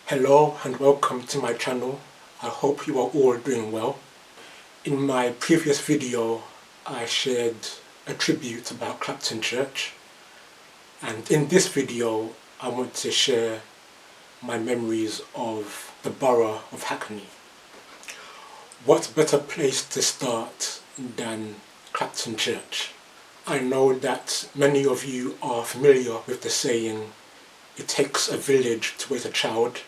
Hello and welcome to my channel. I hope you are all doing well. In my previous video I shared a tribute about Clapton Church, and in this video I want to share my memories of the Borough of Hackney. What better place to start than Clapton Church? I know that many of you are familiar with the saying, "It takes a village to raise a child,"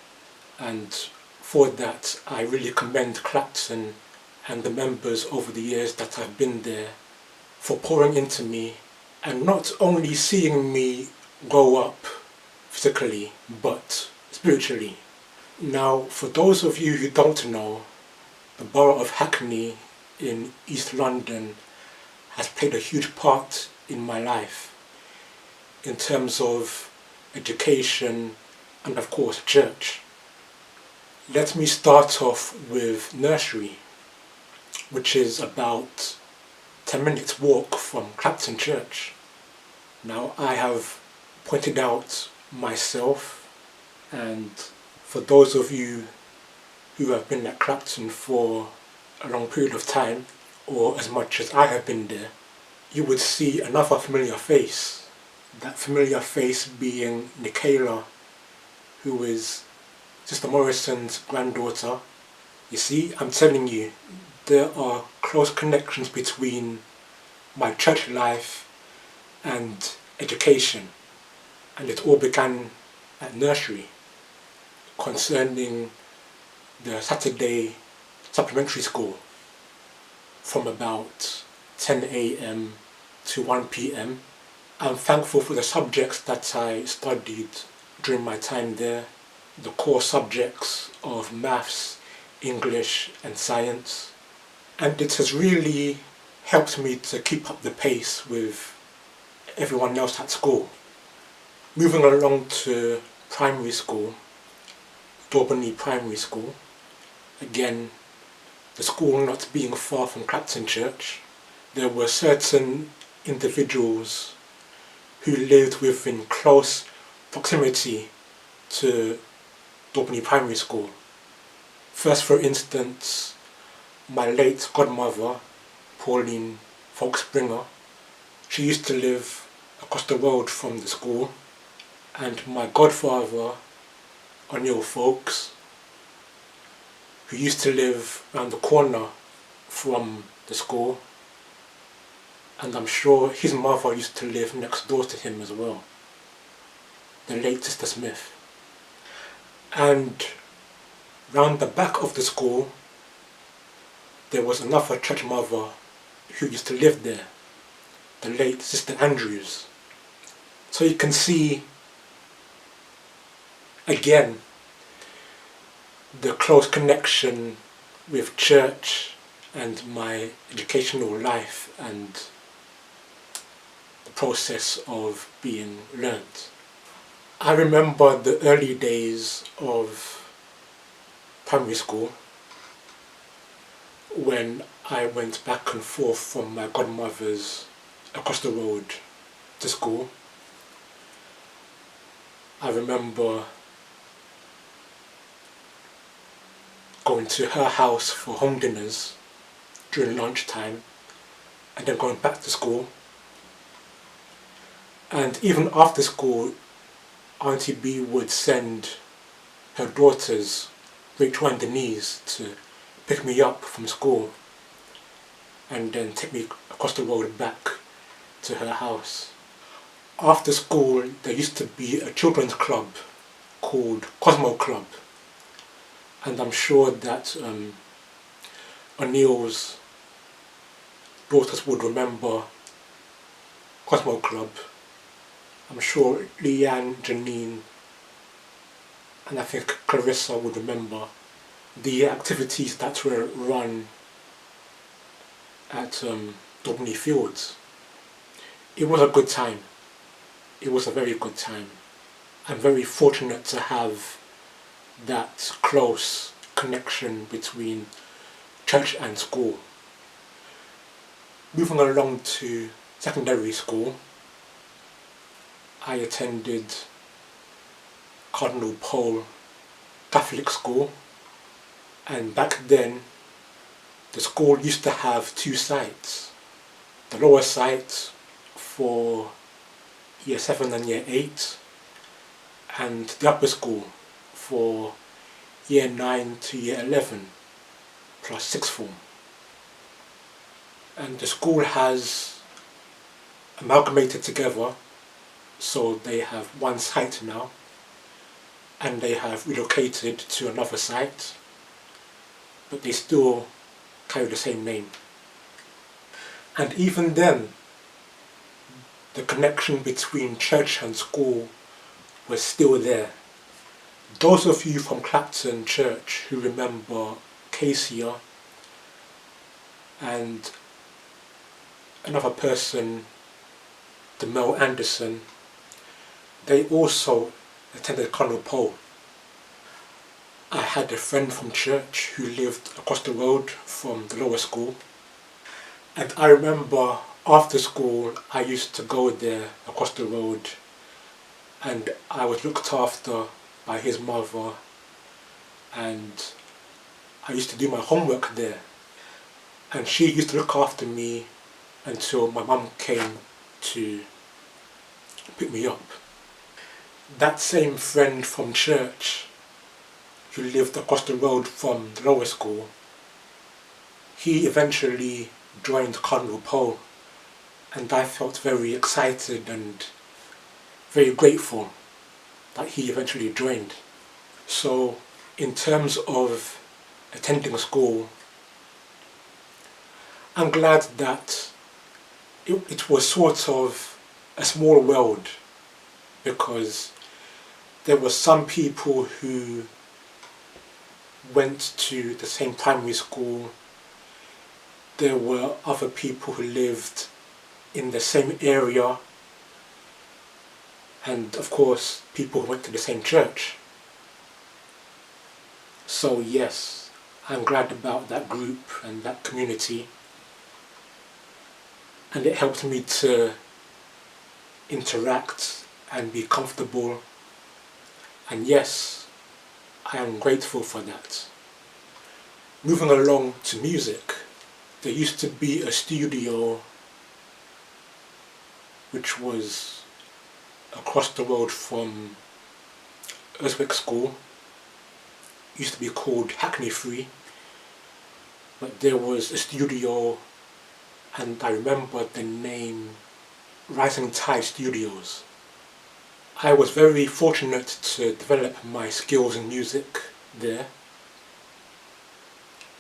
and for that I really commend Clapton and the members over the years that have been there for pouring into me and not only seeing me grow up physically but spiritually. Now, for those of you who don't know, the Borough of Hackney in East London has played a huge part in my life in terms of education and of course church. Let me start off with nursery, which is about 10 minutes walk from Clapton Church. Now, I have pointed out myself, and for those of you who have been at Clapton for a long period of time, or as much as I have been there, you would see another familiar face. That familiar face being Nicola, who is Sister Morrison's granddaughter. You see, I'm telling you, there are close connections between my church life and education, and it all began at nursery concerning the Saturday supplementary school from about 10 a.m. to 1 p.m. I'm thankful for the subjects that I studied during my time there, the core subjects of maths, English and science, and it has really helped me to keep up the pace with everyone else at school. Moving along to primary school, Daubeney Primary School, again, the school not being far from Clapton Church, there were certain individuals who lived within close proximity to Daubeney Primary School. First, for instance, my late godmother, Pauline Folkspringer, she used to live across the road from the school, and my godfather, O'Neill Folks, who used to live around the corner from the school, and I'm sure his mother used to live next door to him as well, the late Sister Smith. And round the back of the school there was another church mother who used to live there, the late Sister Andrews. So you can see again the close connection with church and my educational life and the process of being learnt. I remember the early days of primary school when I went back and forth from my godmother's across the road to school. I remember going to her house for home dinners during lunchtime and then going back to school. And even after school, Auntie B would send her daughters, Rachel and Denise, to pick me up from school and then take me across the road back to her house. After school there used to be a children's club called Cosmo Club, and I'm sure that O'Neill's daughters would remember Cosmo Club. I'm sure Leanne, Janine and I think Clarissa would remember the activities that were run at Daubeney Fields. It was a good time. It was a very good time. I'm very fortunate to have that close connection between church and school. Moving along to secondary school, I attended Cardinal Pole Catholic school, and back then the school used to have two sites. The lower site for year 7 and year 8, and the upper school for year 9 to year 11 plus sixth form. And the school has amalgamated together, so they have one site now, and they have relocated to another site, but they still carry the same name. And even then, the connection between church and school was still there. Those of you from Clapton Church who remember Casey and another person, Demel Anderson, they also attended Cardinal Pole. I had a friend from church who lived across the road from the lower school, and I remember after school I used to go there across the road, and I was looked after by his mother, and I used to do my homework there, and she used to look after me until my mum came to pick me up. That same friend from church who lived across the road from the lower school, he eventually joined Cardinal Pole, and I felt very excited and very grateful that he eventually joined. So in terms of attending school, I'm glad that it was sort of a small world, because there were some people who went to the same primary school, there were other people who lived in the same area, and of course people who went to the same church. So yes, I'm glad about that group and that community, and it helped me to interact and be comfortable, and yes, I am grateful for that. Moving along to music, there used to be a studio which was across the road from Urswick School. It used to be called Hackney Free, but there was a studio, and I remember the name Rising Tide Studios. I was very fortunate to develop my skills in music there,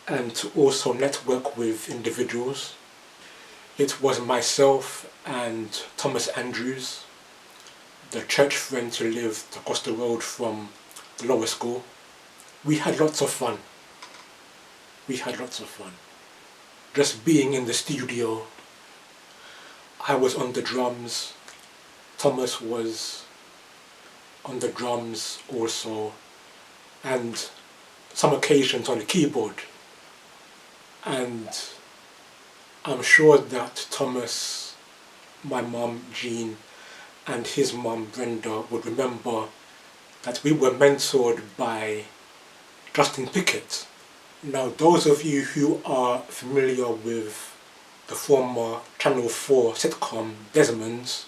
and to also network with individuals. It was myself and Thomas Andrews, the church friend who lived across the road from the lower school. We had lots of fun. Just being in the studio. I was on the drums, Thomas was on the drums also, and some occasions on the keyboard. And I'm sure that Thomas, my mum Jean, and his mum Brenda would remember that we were mentored by Justin Pickett. Now, those of you who are familiar with the former Channel 4 sitcom Desmond,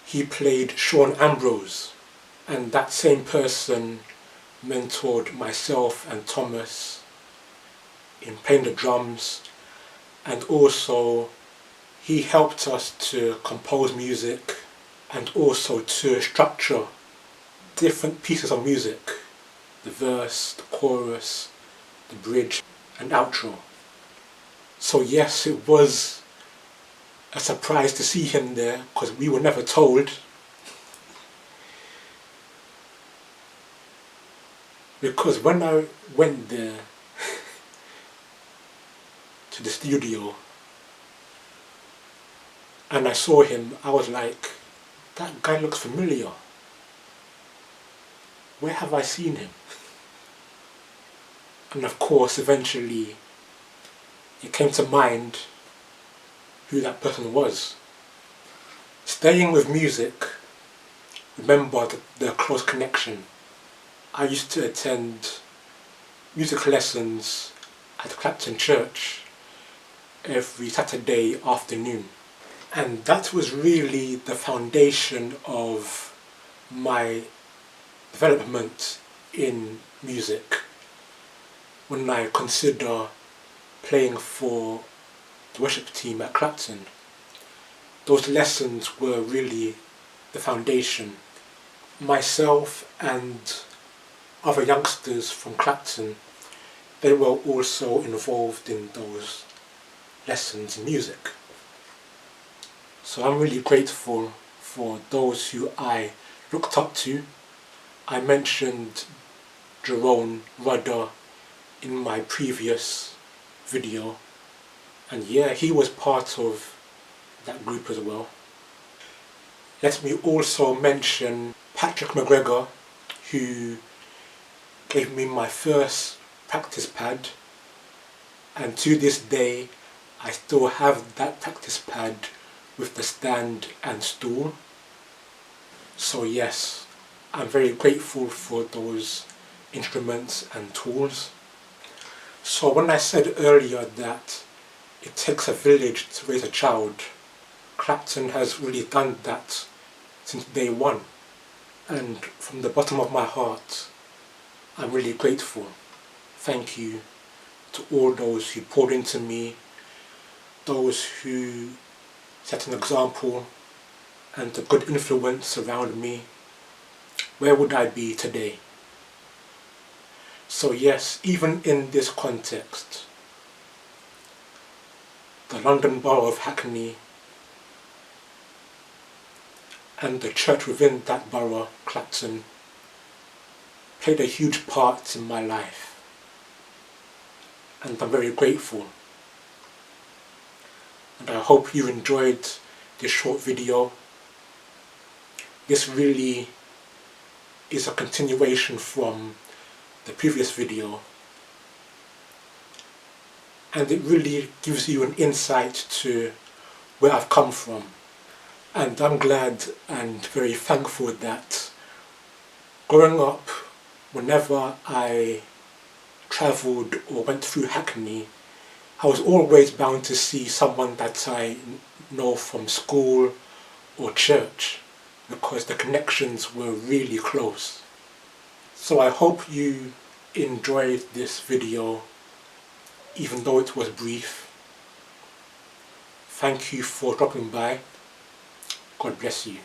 he played Sean Ambrose, and that same person mentored myself and Thomas in playing the drums, and also he helped us to compose music and also to structure different pieces of music, the verse, the chorus, the bridge and outro. So yes, it was a surprise to see him there, because we were never told. Because when I went there to the studio and I saw him, I was like, that guy looks familiar. Where have I seen him? And of course, eventually, it came to mind who that person was. Staying with music, remember the close connection I used to attend music lessons at Clapton Church every Saturday afternoon. And that was really the foundation of my development in music. When I consider playing for the worship team at Clapton, those lessons were really the foundation. Myself and other youngsters from Clapton, they were also involved in those lessons in music. So I'm really grateful for those who I looked up to. I mentioned Jerome Rudder in my previous video, and yeah, he was part of that group as well. Let me also mention Patrick McGregor, who gave me my first practice pad, and to this day I still have that practice pad with the stand and stool. So yes, I'm very grateful for those instruments and tools. So when I said earlier that it takes a village to raise a child, Clapton has really done that since day one. And from the bottom of my heart, I'm really grateful. Thank you to all those who poured into me, those who set an example and a good influence around me. Where would I be today? So yes, even in this context, the London Borough of Hackney and the church within that borough, Clapton, played a huge part in my life, and I'm very grateful. And I hope you enjoyed this short video. This really is a continuation from the previous video, and it really gives you an insight to where I've come from. And I'm glad and very thankful that growing up, whenever I travelled or went through Hackney, I was always bound to see someone that I know from school or church, because the connections were really close. So I hope you enjoyed this video, even though it was brief. Thank you for dropping by. God bless you.